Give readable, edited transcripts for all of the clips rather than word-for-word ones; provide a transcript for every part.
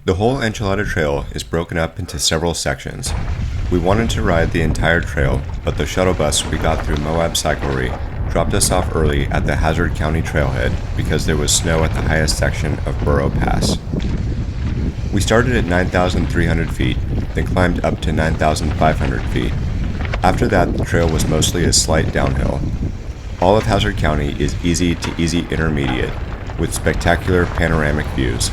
The Whole Enchilada Trail is broken up into several sections. We wanted to ride the entire trail, but the shuttle bus we got through Moab Cyclery dropped us off early at the Hazard County trailhead because there was snow at the highest section of Burro Pass. We started at 9,300 feet, then climbed up to 9,500 feet. After that, the trail was mostly a slight downhill. All of Hazard County is easy to easy intermediate, with spectacular panoramic views.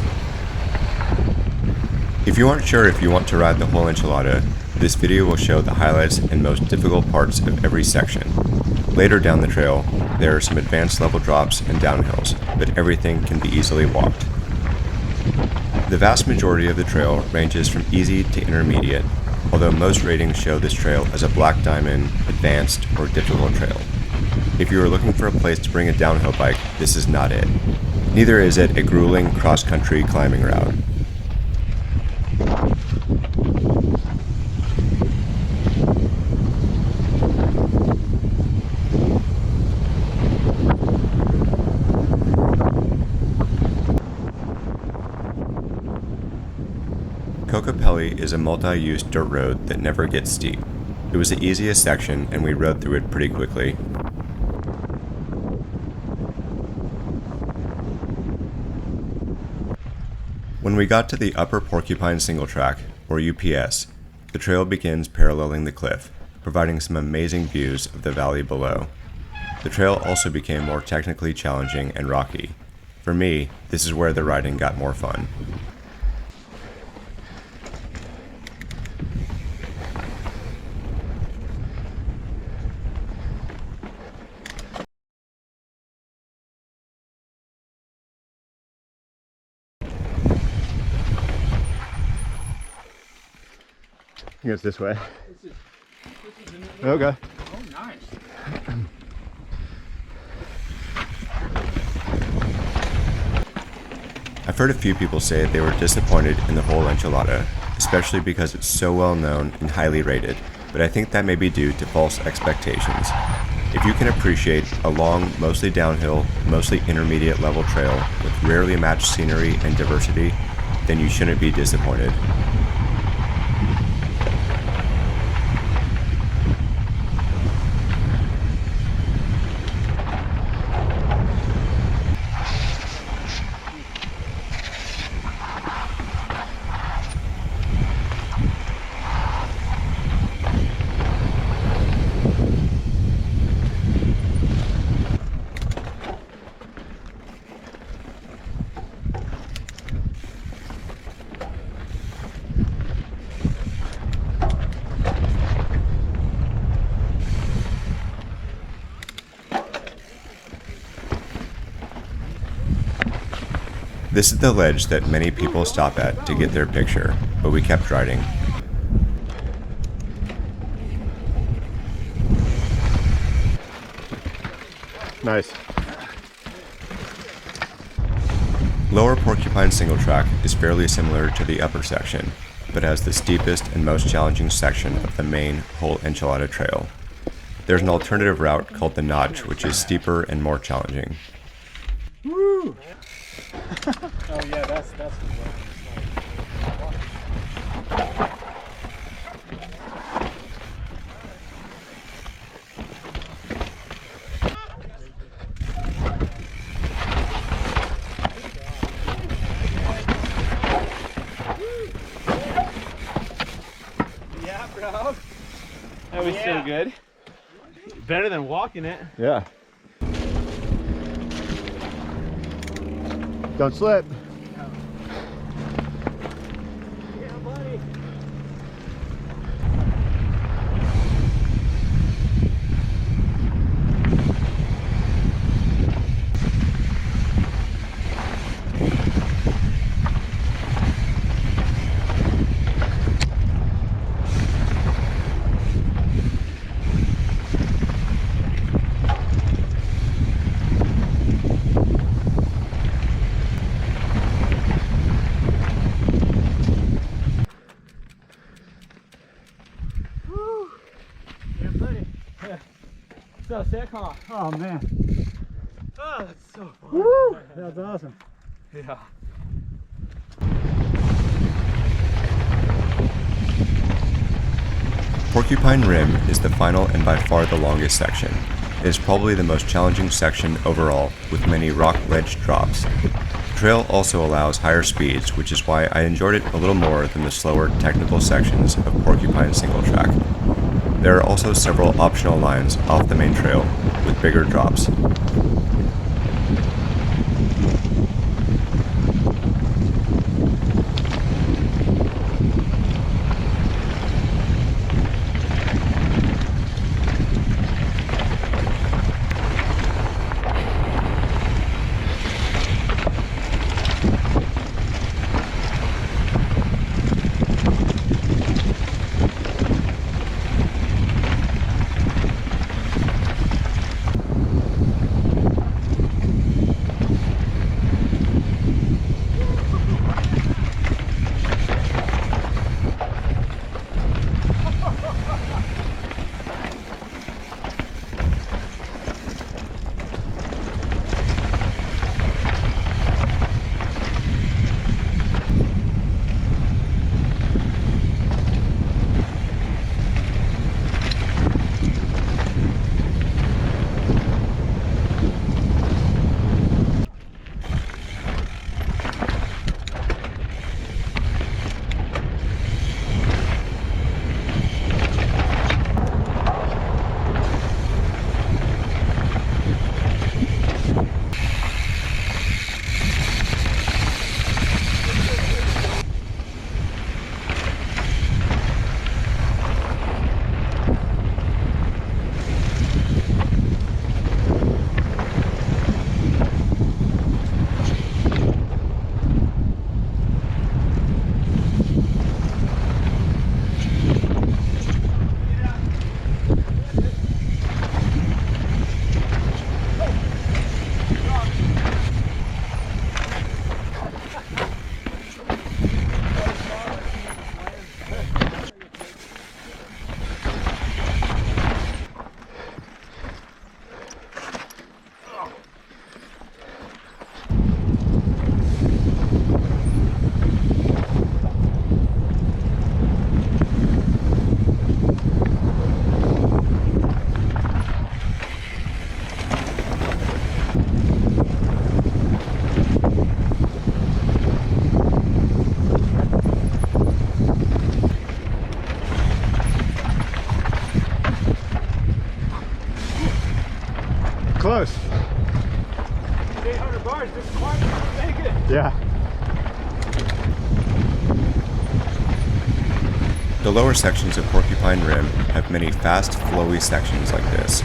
If you aren't sure if you want to ride the Whole Enchilada, this video will show the highlights and most difficult parts of every section. Later down the trail, there are some advanced level drops and downhills, but everything can be easily walked. The vast majority of the trail ranges from easy to intermediate, although most ratings show this trail as a black diamond, advanced, or difficult trail. If you are looking for a place to bring a downhill bike, this is not it. Neither is it a grueling cross-country climbing route. Kokopelli is a multi-use dirt road that never gets steep. It was the easiest section and we rode through it pretty quickly. When we got to the upper Porcupine Singletrack, or UPS, the trail begins paralleling the cliff, providing some amazing views of the valley below. The trail also became more technically challenging and rocky. For me, this is where the riding got more fun. I think it's this way. Okay. Oh, nice. I've heard a few people say they were disappointed in the Whole Enchilada, especially because it's so well known and highly rated, but I think that may be due to false expectations. If you can appreciate a long, mostly downhill, mostly intermediate level trail with rarely matched scenery and diversity, then you shouldn't be disappointed. This is the ledge that many people stop at to get their picture, but we kept riding. Nice. Lower Porcupine Singletrack is fairly similar to the upper section, but has the steepest and most challenging section of the main Whole Enchilada Trail. There's an alternative route called the Notch, which is steeper and more challenging. Woo! Oh yeah, that's the one. Yeah, bro. That was so good. Better than walking it. Yeah. Don't slip. Yeah, buddy. So sick, huh? Oh man. Oh, that's so fun. Woo! That's awesome. Yeah. Porcupine Rim is the final and by far the longest section. It is probably the most challenging section overall, with many rock ledge drops. The trail also allows higher speeds, which is why I enjoyed it a little more than the slower technical sections of Porcupine Singletrack. There are also several optional lines off the main trail with bigger drops. Close. 800 bars, just climb to make it. Yeah. The lower sections of Porcupine Rim have many fast, flowy sections like this.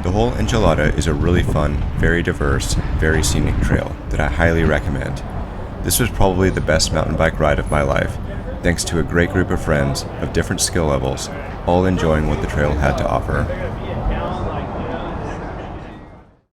The Whole Enchilada is a really fun, very diverse, very scenic trail that I highly recommend. This was probably the best mountain bike ride of my life, thanks to a great group of friends of different skill levels, all enjoying what the trail had to offer.